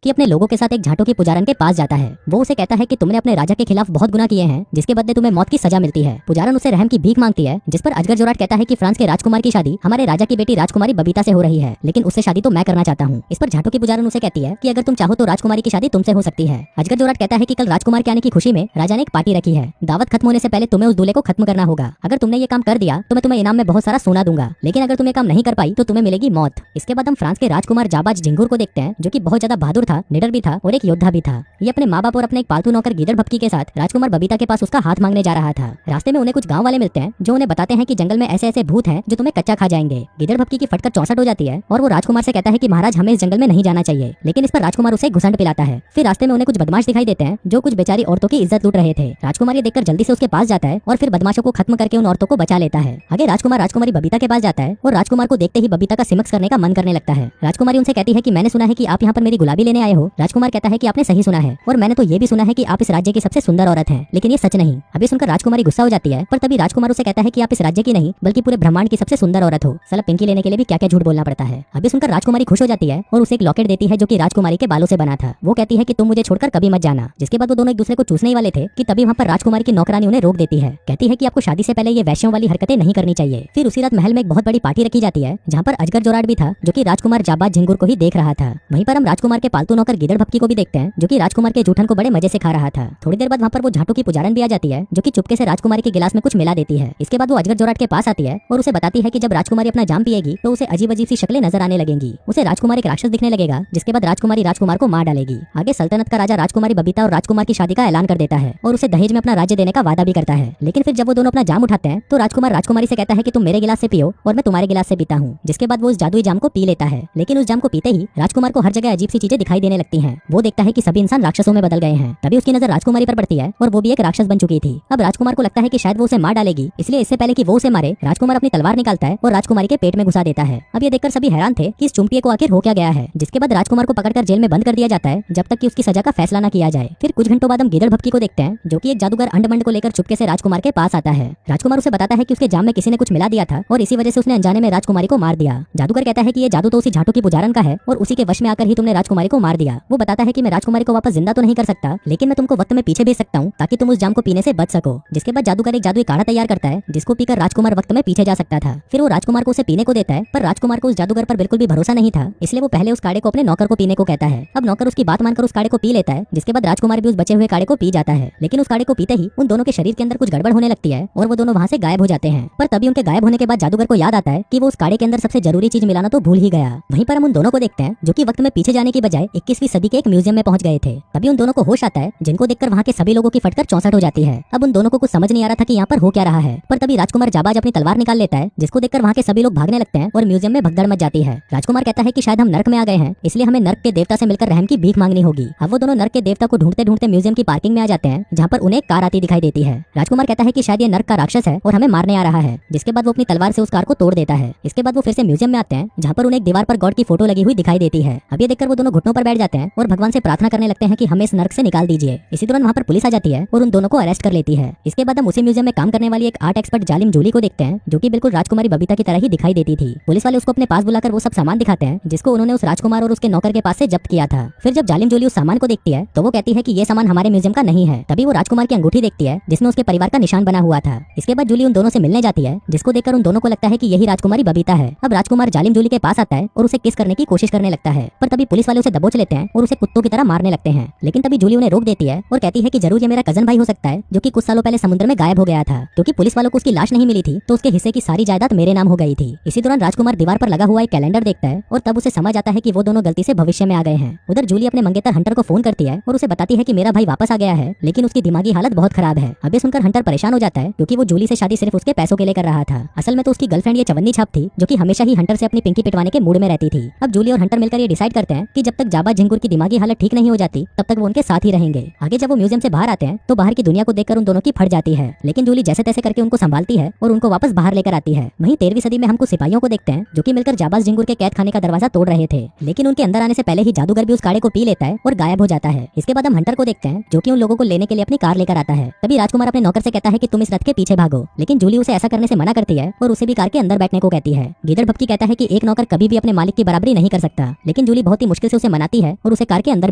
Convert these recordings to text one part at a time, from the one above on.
कि अपने लोगों के साथ एक झाटू की पुजारन के पास जाता है। वो उसे कहता है कि तुमने अपने राजा के खिलाफ बहुत गुनाह किए हैं, जिसके बदले तुम्हें मौत की सजा मिलती है। पुजारन उसे रहम की भीख मांगती है, जिस पर अजगर जोराट कहता है कि फ्रांस के राजकुमार की शादी हमारे राजा की बेटी राजकुमारी बबीता से हो रही है, लेकिन उससे शादी तो मैं करना चाहता हूँ। इस पर झाटू की पुजारन उसे कहती है कि अगर तुम चाहो तो राजकुमारी की शादी तुमसे हो सकती है। अजगर जोराट कहता है कि कल राजकुमार के आने की खुशी में राजा ने एक पार्टी रखी है। दावत खत्म होने से पहले तुम्हें उस दूल्हे को खत्म करना होगा। अगर तुमने ये काम कर दिया तो मैं तुम्हें इनाम में बहुत सारा सोना दूंगा, लेकिन अगर तुम ये काम नहीं कर पाई तो तुम्हें मिलेगी मौत। इसके बाद हम फ्रांस के राजकुमार जाबाज झिंगुर को देखते हैं, जो कि बहुत ज्यादा बहादुर था, निडर भी था और एक योद्धा भी था। ये अपने माँ बाप और अपने एक पालतू नौकर गीदड़ भपकी के साथ राजकुमार बबीता के पास उसका हाथ मांगने जा रहा था। रास्ते में उन्हें कुछ गांव वाले मिलते हैं, जो उन्हें बताते हैं कि जंगल में ऐसे ऐसे भूत हैं जो तुम्हें कच्चा खा जाएंगे। गीदड़ भपकी की फटकर 64 हो जाती है और वो राजकुमार से कहता है कि महाराज हमें इस जंगल में नहीं जाना चाहिए, लेकिन इस पर राजकुमार उसे घुसंड पिलाता है। फिर रास्ते में उन्हें कुछ बदमाश दिखाई देते हैं, जो कुछ बेचारी औरतों की इज्जत लूट रहे थे। राजकुमार ये देखकर जल्दी से उसके पास जाता है और फिर बदमाशों को खत्म करके उन औरतों को बचा लेता है। आगे राजकुमार राजकुमारी बबीता के पास जाता है और राजकुमार को देखते ही बबीता का सिमक्स करने का मन करने लगता है। राजकुमारी उनसे कहती है कि मैंने सुना है कि आप यहाँ पर मेरी गुलाबी लेने आए हो। राजकुमार कहता है कि आपने सही सुना है, और मैंने तो ये भी सुना है कि आप इस राज्य की सबसे सुंदर औरत हैं, लेकिन ये सच नहीं। अभी सुनकर राजकुमारी गुस्सा हो जाती है, पर तभी राजकुमार उसे कहता है कि आप इस राज्य की नहीं बल्कि पूरे ब्रह्मांड की सबसे सुंदर औरत हो। साला पिंकी लेने के लिए भी क्या क्या झूठ बोलना पड़ता है। अभी सुनकर राजकुमारी खुश हो जाती है और उसे एक लॉकेट देती है, जो कि राजकुमारी के बालों से बना था। वो कहती है कि तुम मुझे छोड़कर कभी मत जाना। जिसके बाद वो दोनों एक दूसरे को चूसने ही वाले थे कि तभी वहाँ पर राजकुमारी की नौकरानी उन्हें रोक देती है। कहती है कि आपको शादी से पहले ये वैश्यों वाली हरकतें नहीं करनी चाहिए। फिर उसी रात महल में एक बहुत बड़ी पार्टी रखी जाती है, जहाँ पर अजगर जोराट भी था, जो कि राजकुमार जाबाज झिंगुर को ही देख रहा था। वहीं पर हम राजकुमार के पालतू नौकर गिदड़ भपकी को भी देखते हैं, जो कि राजकुमार के जूठन को बड़े मजे से खा रहा था। थोड़ी देर बाद वहाँ पर वो झाटू की पुजारन भी आ जाती है, जो कि चुपके से राजकुमारी के गिलास में कुछ मिला देती है। इसके बाद वो अजगर जोराट के पास आती है और उसे बताती है कि जब राजकुमारी अपना जाम पिएगी तो उसे अजीब अजीब सी शक्लें नजर आने लगेंगी। उसे राजकुमार एक राक्षस दिखने लगेगा, जिसके बाद राजकुमारी राजकुमार को मार डालेगी। आगे सल्तनत का राजा राजकुमारी बबीता और राजकुमार की शादी का ऐलान कर देता है और उसे दहेज में अपना राज्य देने का वादा भी करता है। लेकिन फिर जब वो दोनों अपना जाम उठाते हैं तो राजकुमार राजकुमारी से कहता है कि तुम मेरे गिलास से पियो और मैं तुम्हारे गिलास से पीता हूँ। जिसके बाद वो उस जादुई जाम को पी लेता है, लेकिन उस जाम को पीते ही राजकुमार को हर जगह अजीब सी चीजें दिखाई देने लगती हैं। वो देखता है कि सभी इंसान राक्षसों में बदल गए हैं। तभी उसकी नजर राजकुमारी पर पड़ती है और वो भी एक राक्षस बन चुकी थी। अब राजकुमार को लगता है कि शायद वो उसे मार डालेगी, इसलिए इससे पहले कि वो उसे मारे राजकुमार अपनी तलवार निकालता है और राजकुमारी के पेट में घुसा देता है। अब ये देखकर सभी हैरान थे कि इस चुम्पिये को आखिर हो क्या गया है। जिसके बाद राजकुमार को पकड़कर जेल में बंद कर दिया जाता है, जब तक कि उसकी सजा का फैसला न किया जाए। फिर कुछ घंटों बाद हम गिदड़ भपकी को देखते हैं, जो कि एक जादूगर अंडमंड को लेकर चुपके से राजकुमार के पास आता है। राजकुमार उसे बताता है कि उसके जाम में किसी ने कुछ मिला दिया था और इसी वजह से उसने अनजाने में राजकुमारी को मार दिया। जादूगर कहता है कि ये जादू तो उसी झाटू की पुजारन का है और उसी के वश में आकर ही तुमने राजकुमारी को मार दिया। वो बताता है कि मैं राजकुमारी को वापस जिंदा तो नहीं कर सकता, लेकिन मैं तुमको वक्त में पीछे भेज सकता हूँ ताकि तुम उस जाम को पीने से बच सको। जिसके बाद जादूगर एक जादुई काढ़ा तैयार करता है, जिसको पीकर राजकुमार वक्त में पीछे जा सकता था। फिर वो राजकुमार को उसे पीने को देता है, पर राजकुमार को उस जादूगर पर बिल्कुल भी भरोसा नहीं था, इसलिए वो पहले उस काढ़े को अपने नौकर को पीने को कहता है। अब नौकर उसकी बात मानकर उस काढ़े को पी लेता है, जिसके बाद राजकुमार भी उस बचे हुए काढ़े को पी जाता है। लेकिन उस काढ़े को पीते ही उन दोनों के शरीर के अंदर कुछ गड़बड़ होने लगती है और वो दोनों वहाँ से गायब हो जाते हैं। पर तभी उनके गायब होने के बाद जादूगर को याद आता है कि वो उस काढ़े के अंदर सबसे जरूरी चीज मिलाना तो भूल ही गया। वहीं पर हम उन दोनों को देखते हैं, जो कि वक्त में पीछे जाने की बजाय 21वीं सदी के एक म्यूजियम में पहुंच गए थे। तभी उन दोनों को होश आता है, जिनको देखकर वहाँ के सभी लोगों की फटकर 64 हो जाती है। अब उन दोनों को कुछ समझ नहीं आ रहा था कि यहाँ पर हो क्या रहा है, पर तभी राजकुमार जाबाज अपनी तलवार निकाल लेता है, जिसको देखकर वहाँ के सभी लोग भागने लगते हैं और म्यूजियम में भगदड़ मच जाती है। राजकुमार कहता है कि शायद हम नर्क में आ गए हैं, इसलिए हमें नर्क के देवता से मिलकर रहम की भीख मांगनी होगी। अब वो दोनों नर्क के देवता को ढूंढते ढूंढते म्यूजियम की पार्किंग में आ जाते हैं, जहाँ पर उन्हें कार आती दिखाई देती है। राजकुमार कहता है कि शायद ये नर्क का राक्षस है और हमें मारने आ रहा है। जिसके बाद वो अपनी तलवार से उस कार को तोड़ देता है। इसके बाद वो फिर से म्यूजियम में आते हैं, जहाँ पर उन्हें एक दीवार पर गॉड की फोटो लगी हुई दिखाई देती है। अब ये देखकर वो दोनों घुटनों पर बैठ जाते हैं और भगवान से प्रार्थना करने लगते हैं कि हमें इस नर्क से निकाल दीजिए। इसी दौरान वहाँ पर पुलिस आ जाती है और उन दोनों को अरेस्ट कर लेती है। इसके बाद हम उसी म्यूजियम में काम करने वाली एक आर्ट एक्सपर्ट जालिम जूली को देखते हैं, जो कि बिल्कुल राजकुमारी बबीता की तरह ही दिखाई देती थी। पुलिस वाले उसको अपने पास बुलाकर वो सब सामान दिखाते हैं, जिसको उन्होंने उस राजकुमार और उसके नौकर के पास से जब्त किया था। फिर जब जालिम जूली उस सामान को देखती है तो वो कहती है कि ये सामान हमारे म्यूजियम का नहीं है। तभी वो राजकुमार की अंगूठी देखती है, जिसमें उसके परिवार का निशान बना हुआ था। इसके बाद जूली उन दोनों से मिलने जाती है, जिसको देखकर उन दोनों को लगता है कि यही राजकुमारी बबीता है। अब राजकुमार जालिम जूली के पास आता है और उसे किस करने की कोशिश करने लगता है, पर तभी पुलिस वाले उसे दबोच लेते हैं और उसे कुत्तों की तरह मारने लगते हैं। लेकिन तभी जूली उन्हें रोक देती है और कहती है कि जरूर ये मेरा कजन भाई हो सकता है, जो कि कुछ सालों पहले समुद्र में गायब हो गया था। क्योंकि पुलिस वालों को उसकी लाश नहीं मिली थी, तो उसके हिस्से की सारी जायदाद मेरे नाम हो गई थी। इसी दौरान राजकुमार दीवार पर लगा हुआ एक कैलेंडर देखता है और तब उसे समझ आता है कि वो दोनों गलती से भविष्य में आ गए हैं। उधर जूली अपने मंगेतर हंटर को फोन करती है और उसे बताती है कि मेरा भाई वापस आ गया है, लेकिन उसकी दिमागी हालत बहुत खराब है। अब ये सुनकर हंटर परेशान हो जाता है, क्योंकि वो जूली से शादी सिर्फ उसके पैसों के लिए कर रहा था। असल में तो उसकी गर्लफ्रेंड ये चवन्नी छाप थी, जो कि हमेशा ही हंटर से अपनी पिंकी पिटवाने के मूड में रहती थी। अब जूली और हंटर मिलकर ये डिसाइड करते हैं कि जब तक जाबा झिंगुर की दिमागी हालत ठीक नहीं हो जाती, तब तक वो उनके साथ ही रहेंगे। आगे जब वो म्यूजियम से बाहर आते हैं तो बाहर की दुनिया को देखकर उन दोनों की फट जाती है, लेकिन जूली जैसे तैसे करके उनको संभालती है और उनको वापस बाहर लेकर आती है। वहीं 13वीं सदी में हम कुछ सिपाहियों को देखते हैं, जो कि मिलकर जाबाज झिंगुर के कैद खाने का दरवाजा तोड़ रहे थे, लेकिन उनके अंदर आने से पहले ही जादूगर भी उस काढ़े को पी लेता है और गायब हो जाता है। इसके बाद हम हंटर को देखते हैं, जो कि उन लोगों को लेने के लिए अपनी कार लेकर आता है। तभी राजकुमार अपने नौकर से कहता है कि तुम इस रथ के पीछे भागो, लेकिन जूली उसे ऐसा करने से मना करती है और उसे भी कार के अंदर बैठने को कहती है। गिदड़ भपकी कहता है कि एक नौकर कभी भी अपने मालिक की बराबरी नहीं कर सकता, लेकिन जूली बहुत ही मुश्किल से उसे मनाती आती है और उसे कार के अंदर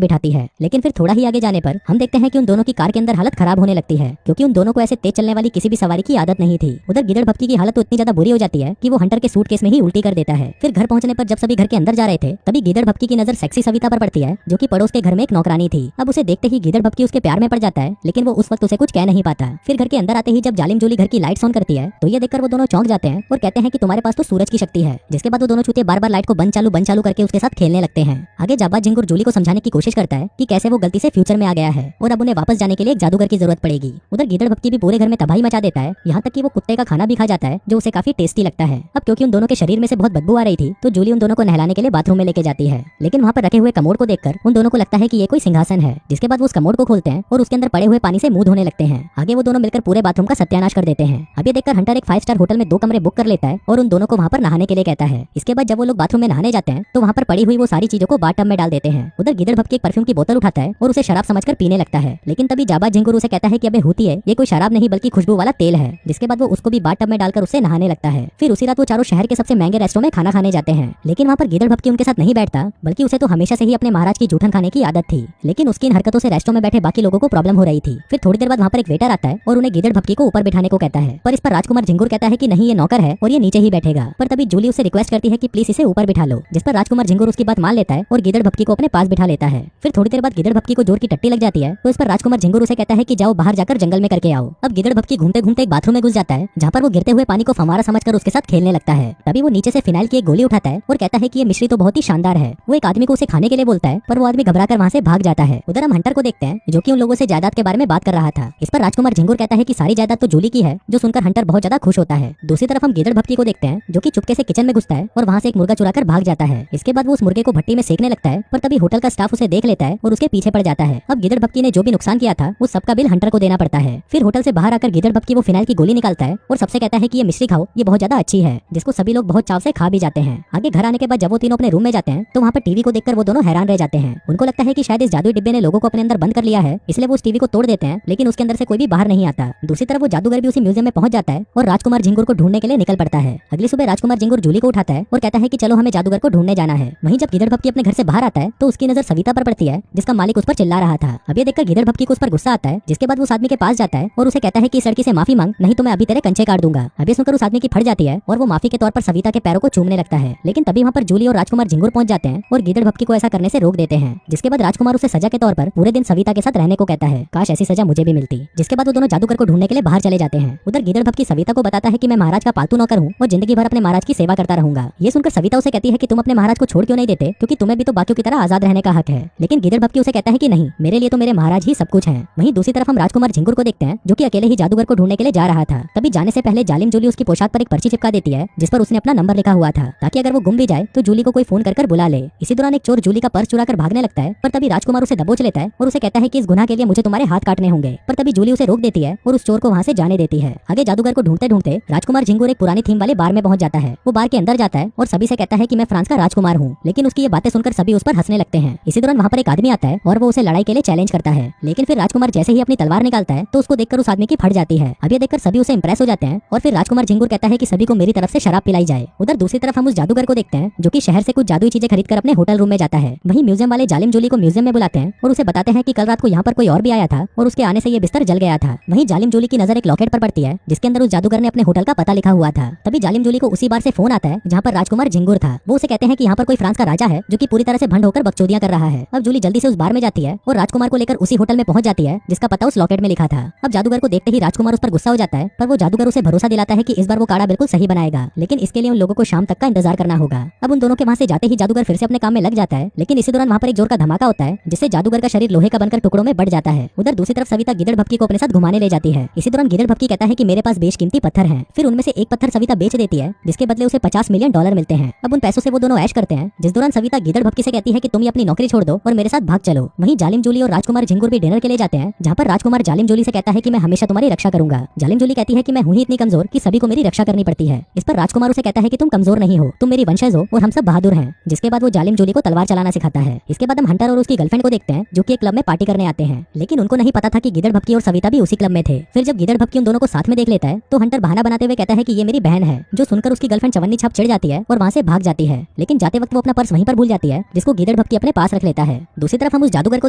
बिठाती है। लेकिन फिर थोड़ा ही आगे जाने पर हम देखते हैं कि उन दोनों की कार के अंदर हालत खराब होने लगती है, क्योंकि उन दोनों को ऐसे तेज चलने वाली किसी भी सवारी की आदत नहीं थी। उधर गिदड़ भक्की की हालत तो इतनी ज्यादा बुरी हो जाती है कि वो हंटर के सूटकेस में ही उल्टी कर देता है। फिर घर पहुंचने पर जब सभी घर के अंदर जा रहे थे तभी गिदड़ भक्की की नजर सेक्सी सविता पर पड़ती है, जो कि पड़ोस के घर में एक नौकरानी थी। अब उसे देखते ही गिदड़ भक्की उसके प्यार में पड़ जाता है, लेकिन वो उस वक्त उसे कुछ कह नहीं पाता। फिर घर के अंदर आते ही जब जालिम जोली घर की लाइट्स ऑन करती है तो ये देखकर वो दोनों चौंक जाते हैं और कहते हैं कि तुम्हारे पास तो सूरज की शक्ति है। जिसके बाद वो दोनों चूते बार बार लाइट को बंद चालू करके उसके साथ खेलने लगते हैं। आगे जाबाज झिंगुर जूली को समझाने की कोशिश करता है कि कैसे वो गलती से फ्यूचर में आ गया है और अब उन्हें वापस जाने के लिए एक जादूगर की जरूरत पड़ेगी। उधर गिदड़ भक्की भी पूरे घर में तबाही मचा देता है, यहाँ तक कि वो कुत्ते का खाना भी खा जाता है जो उसे काफी टेस्टी लगता है। अब क्योंकि उन दोनों के शरीर में से बहुत बदबू आ रही थी तो जूली उन दोनों को नहलाने के लिए बाथरूम में लेके जाती है। लेकिन वहाँ पर रखे हुए कमोड को देखकर उन दोनों को लगता है कि ये कोई सिंहासन है। जिसके बाद वो उस कमोड को खोलते हैं और उसके अंदर पड़े हुए पानी से मुंह धोने लगते हैं। आगे वो दोनों मिलकर पूरे बाथरूम का सत्यानाश कर देते हैं। अब ये देखकर हंटर एक 5 स्टार होटल में 2 कमरे बुक कर लेता है और उन दोनों को वहाँ पर नहाने के लिए कहता है। इसके बाद जब वो लोग बाथरूम में नहाने जाते हैं तो वहाँ पर पड़ी हुई वो सारी चीजों को बाथटब में डाल देते हैं। उधर गिदड़ भक्की एक परफ्यूम की बोतल उठाता है और उसे शराब समझकर पीने लगता है। लेकिन तभी जाबाज झिंगुर उसे कहता है कि अबे होती है, ये कोई शराब नहीं बल्कि खुशबू वाला तेल है। जिसके बाद वो उसको भी बाथटब में डालकर उससे नहाने लगता है। फिर उसी रात वो चारों शहर के सबसे महंगे रेस्टोरेंट में खाना खाने जाते हैं। लेकिन वहाँ पर गिदड़ भक्की उनके साथ नहीं बैठता, बल्कि उसे तो हमेशा से ही अपने महाराज की जूठन खाने की आदत थी। लेकिन उसकी इन हरकतों से रेस्टोरेंट में बैठे बाकी लोगों को प्रॉब्लम हो रही थी। फिर थोड़ी देर बाद वहाँ पर एक वेटर आता है और उन्हें गिदड़ भक्की को ऊपर बिठाने को कहता है, पर इस पर राजकुमार झिंगुर कहता है कि नहीं, ये नौकर है और ये नीचे ही बैठेगा। पर तभी जूली उसे रिक्वेस्ट करती है कि प्लीज इसे ऊपर बिठा लो। जिस पर राजकुमार झिंगुर उसकी बात मान लेता है और गिदड़ भक्की को अपने पास बिठा लेता है। फिर थोड़ी देर बाद गिदड़ भक्की को जोर की टट्टी लग जाती है तो इस पर राजकुमार झिंगुर उसे कहता है कि जाओ बाहर जाकर जंगल में करके आओ। अब गिदड़ भक्की घूमते घूमते एक बाथरूम में घुस जाता है, जहाँ पर वो गिरते हुए पानी को फव्वारा समझकर उसके साथ खेलने लगता है। तभी वो नीचे से फिनाइल की एक गोली उठाता है और कहता है कि ये मिश्री तो बहुत ही शानदार है। वो एक आदमी को उसे खाने के लिए बोलता है, पर वो आदमी घबराकर वहाँ से भाग जाता है। उधर हम हंटर को देखते हैं जो कि उन लोगों से जायदाद के बारे में बात कर रहा था। इस पर राजकुमार झिंगुर कहता है कि सारी जायदाद तो जूली की है, जो सुनकर हंटर बहुत ज्यादा खुश होता है। दूसरी तरफ हम गिदड़ भक्की को देखते हैं जो कि चुपके से किचन में घुसता है और वहाँ से एक मुर्गा चुराकर भाग जाता है। इसके बाद वो उस मुर्गे को भट्टी में सेकने लगता है, पर तभी होटल का स्टाफ उसे देख लेता है और उसके पीछे पड़ जाता है। अब गिदड़ भक्की ने जो भी नुकसान किया था उस सबका बिल हंटर को देना पड़ता है। फिर होटल से बाहर आकर गिदड़ भक्की वो फिनाइल की गोली निकालता है और सबसे कहता है कि ये मिश्री खाओ, ये बहुत ज्यादा अच्छी है, जिसको सभी लोग बहुत चाव से खा भी जाते हैं। आगे घर आने के बाद जब वो तीनों अपने रूम में जाते हैं तो वहाँ पर टीवी को देखकर वो दोनों हैरान रह जाते हैं। उनको लगता है कि शायद इस जादुई डिब्बे ने लोगों को अपने अंदर बंद कर लिया है, इसलिए वो उस टीवी को तोड़ देते हैं, लेकिन उसके अंदर से कोई भी बाहर नहीं आता। दूसरी तरफ वो जादूगर भी उसी म्यूजियम में पहुंच जाता है और राजकुमार झिंगुर को ढूंढने के लिए निकल पड़ता है। अगली सुबह राजकुमार झिंगुर जूली को उठाता है और कहता है कि चलो हमें जादूगर को ढूंढने जाना है। वहीं जब गिदड़ भक्की अपने घर से बाहर आता है तो उसकी नजर सविता पर पड़ती है, जिसका मालिक उस पर चिल्ला रहा था। अब ये देखकर गिदड़ भक्की को उस पर गुस्सा आता है, जिसके बाद वो उस आदमी के पास जाता है और उसे कहता है कि इस लड़की से माफी मांग, नहीं तो मैं अभी तेरे कंचे काट दूंगा। अब ये सुनकर उस आदमी की फट जाती है और वो माफी के तौर पर सविता के पैरों को चूमने लगता है। लेकिन तभी वहाँ पर जूली और राजकुमार झिंगुर पहुंच जाते हैं और गिदड़ भक्की को ऐसा करने से रोक देते हैं। जिसके बाद राजकुमार उसे सजा के तौर पर पूरे दिन सविता के साथ रहने को कहता है। काश ऐसी सजा मुझे भी मिलती। जिसके बाद वो दोनों जादूगर को ढूंढने के लिए बाहर चले जाते हैं। उधर गिदड़ भक्की सविता को बताता है कि मैं महाराज का पालतू नौकर हूँ और जिंदगी भर अपने महाराज की सेवा करता रहूंगा। ये सुनकर सविता उसे कहती है कि तुम अपने महाराज को छोड़ क्यों नहीं देते, क्योंकि तुम्हें भी तो बाकियों की तरह आजाद रहने का हक है। लेकिन गिदड़ भक्की उसे कहता है कि नहीं, मेरे लिए तो मेरे महाराज ही सब कुछ है। वहीं दूसरी तरफ हम राजकुमार झिंगुर को देखते हैं जो कि अकेले ही जादूगर को ढूंढने के लिए जा रहा था। तभी जाने से पहले जालिम जूली उसकी पोशाक पर एक पर्ची चिपका देती है, जिस पर उसने अपना नंबर लिखा हुआ था, ताकि अगर वो गुम भी जाए तो जूली को कोई फोन कर बुला ले। इसी दौरान एक चोर जूली का पर्स चुराकर भागने लगता है, पर तभी राजकुमार उसे दबोच लेता है और उसे कहता है कि इस गुनाह के लिए मुझे तुम्हारे हाथ काटने होंगे। पर तभी जूली उसे रोक देती है और उस चोर को वहाँ से जाने देती है। आगे जादूगर को ढूंढते ढूंढते राजकुमार झिंगुर एक पुरानी थीम वाले बार में पहुंच जाता है। वो बार के अंदर जाता है और सभी से कहता है कि मैं फ्रांस का राजकुमार हूँ। लेकिन उसकी ये बातें सुनकर सभी उस पर हंसने लगते हैं। इसी दौरान वहाँ पर एक आदमी आता है और वो उसे लड़ाई के लिए चैलेंज करता है। लेकिन फिर राजकुमार जैसे ही अपनी तलवार निकालता है तो उसको देखकर उस आदमी की फट जाती है। अब ये देखकर सभी उसे इंप्रेस हो जाते हैं और फिर राजकुमार झिंगुर कहता है कि सभी को मेरी तरफ से शराब पिलाई जाए। उधर दूसरी तरफ हम उस जादूगर को देखते हैं जो कि शहर से कुछ जादुई चीजें खरीदकर अपने होटल रूम में जाता है। वहीं म्यूजियम वाले जालिम जूली को म्यूजियम में बुलाते हैं और उसे बताते हैं कि कल रात को यहाँ पर कोई और भी आया था और उसके आने से ये बिस्तर जल गया था। वहीं जालिम जूली की नजर एक लॉकेट पर पड़ती है जिसके अंदर उस जादूगर ने अपने होटल का पता लिखा हुआ था। तभी जालिम जूली को उसी बार से फोन आता है जहाँ पर राजकुमार झिंगुर था। वो उसे कहते हैं कि यहाँ पर कोई फ्रांस का राजा है जो कि पूरी तरह से भंड होकर बकचोदियां कर रहा है। अब जूली जल्दी से उस बार में जाती है और राजकुमार को लेकर उसी होटल में पहुंच जाती है जिसका पता उस लॉकेट में लिखा था। अब जादूगर को देखते ही राजकुमार उस पर गुस्सा हो जाता है, पर वो जादूगर उसे भरोसा दिलाता है कि इस बार वो काढ़ा बिल्कुल सही बनाएगा, लेकिन इसके लिए उन लोगों को शाम तक का इंतजार करना होगा। अब उन दोनों के वहाँ से जाते ही जादूगर फिर से अपने काम में लग जाता है, लेकिन इसी दौरान वहाँ पर एक जोर का धमाका होता है जिससे जादूगर का शरीर लोहे का बनकर टुकड़ों में बढ़ जाता है। उधर दूसरी तरफ सविता गिदड़ भक्की को अपने साथ घुमाने ले जाती है। इसी दौरान गिदड़ भक्की कहता है कि मेरे पास बेशकीमती पत्थर हैं। फिर उनमें से एक पत्थर सविता बेच देती है जिसके बदले उसे $50 मिलियन मिलते हैं। अब उन पैसों से वो दोनों ऐश करते हैं, जिस दौरान सविता गिदड़ भक्की से कहती है कि तुम ये अपनी नौकरी छोड़ दो और मेरे साथ भाग चलो। वहीं जालिम जूली और राजकुमार झिंगुर भी डिनर के लिए जाते हैं, जहाँ पर राजकुमार जालिम जूली से कहता है कि मैं हमेशा तुम्हारी रक्षा करूंगा। जालिम जूली कहती है कि मैं हूँ ही इतनी कमजोर कि सभी को मेरी रक्षा करनी पड़ती है। इस पर राजकुमार उसे कहता है कि तुम कमजोर नहीं हो, तुम मेरी वंशज हो और हम सब बहादुर हैं। जिसके बाद वो जालिम जूली को तलवार चलाना सिखाता है। इसके बाद हम हंटर और उसकी गर्लफ्रेंड को देखते हैं जो कि एक क्लब में पार्टी करने आते हैं, लेकिन उनको नहीं पता था कि गिदड़ भक्की और सविता भी उसी क्लब में थे। फिर जब गिदड़ भक्की उन दोनों को साथ में देख लेता है तो हंटर बहाना बनाते हुए कहता है कि ये मेरी बहन है, जो सुनकर उसकी गर्लफ्रेंड चवन्नी छाप चिढ़ जाती है और वहाँ से भाग जाती है। लेकिन जाते वक्त वो अपना पर्स वहीं पर भूल जाती है, जिसको गिदड़ गीदड़ भक्ति अपने पास रख लेता है। दूसरी तरफ हम उस जादूगर को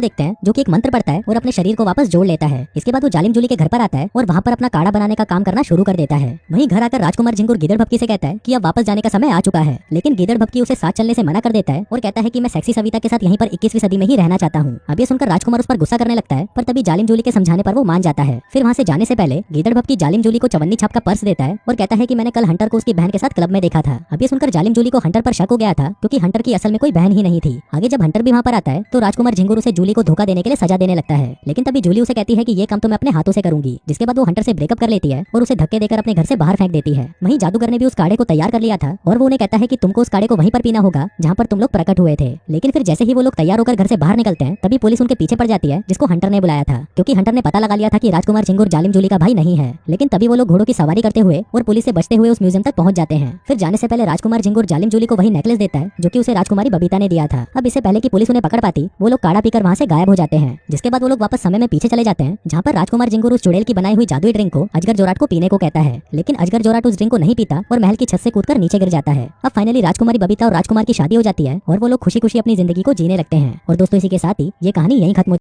देखते हैं जो कि एक मंत्र पढ़ता है और अपने शरीर को वापस जोड़ लेता है। इसके बाद वो जालिम जूली के घर पर आता है और वहाँ पर अपना काढ़ा बनाने का काम करना शुरू कर देता है। वहीं घर आकर राजकुमार झिंगुर गीदड़ भक्ति से कहता है कि अब वापस जाने का समय आ चुका है, लेकिन गीदड़ भक्ति उसे साथ चलने से मना कर देता है और कहता है कि मैं सेक्सी सविता के साथ यहीं पर 21वीं सदी में ही रहना चाहता हूँ। अब ये सुनकर राजकुमार उस पर गुस्सा करने लगता है, पर तभी जालिम जूली के समझाने पर वो मान जाता है। फिर वहाँ से जाने से पहले गीदड़ भक्ति जालिम जूली को चवन्नी छाप का पर्स देता है और कहता है कि मैंने कल हंटर को उसकी बहन के साथ क्लब में देखा था। अब ये सुनकर जालिम जूली को हंटर पर शक हो गया था, क्योंकि हंटर की असल में कोई बहन ही नहीं थी। आगे जब हंटर भी वहाँ पर आता है तो राजकुमार झिंगुर उसे जूली को धोखा देने के लिए सजा देने लगता है, लेकिन तभी जूली उसे कहती है कि ये काम तो मैं अपने हाथों से करूंगी। जिसके बाद वो हंटर से ब्रेकअप कर लेती है और उसे धक्के देकर अपने घर से बाहर फेंक देती है। वहीं जादूगर ने भी उस काढ़े को तैयार कर लिया था और वो उन्हें कहता है कि तुमको उस काढ़े को वहीं पर पीना होगा जहाँ पर तुम लोग प्रकट हुए थे। लेकिन फिर जैसे ही वो लोग तैयार होकर घर से बाहर निकलते हैं तभी पुलिस उनके पीछे पड़ जाती है, जिसको हंटर ने बुलाया था, क्योंकि हंटर ने पता लगा लिया था कि राजकुमार झिंगुर जालिम जूली का भाई नहीं है। लेकिन तभी वो लोग घोड़ों की सवारी करते हुए और पुलिस से बचते हुए उस म्यूजियम तक पहुंच जाते हैं। फिर जाने से पहले राजकुमार झिंगुर जालिम जूली को वही नेकलेस देता है जो कि उसे राजकुमारी बबीता ने दिया था। अब इससे पहले कि पुलिस उन्हें पकड़ पाती, वो लोग काढ़ा पीकर वहाँ से गायब हो जाते हैं। जिसके बाद वो लोग वापस समय में पीछे चले जाते हैं, जहाँ पर राजकुमार झिंगुर उस चुड़ैल की बनाई हुई जादुई ड्रिंक को अजगर जोराट को पीने को कहता है, लेकिन अजगर जोराट उस ड्रिंक को नहीं पीता और महल की छत से कूदकर नीचे गिर जाता है। अब फाइनली राजकुमारी बबीता और राजकुमार की शादी हो जाती है और वो लोग खुशी खुशी अपनी जिंदगी को जीने लगते हैं। और दोस्तों इसी के साथ ही ये कहानी यहीं खत्म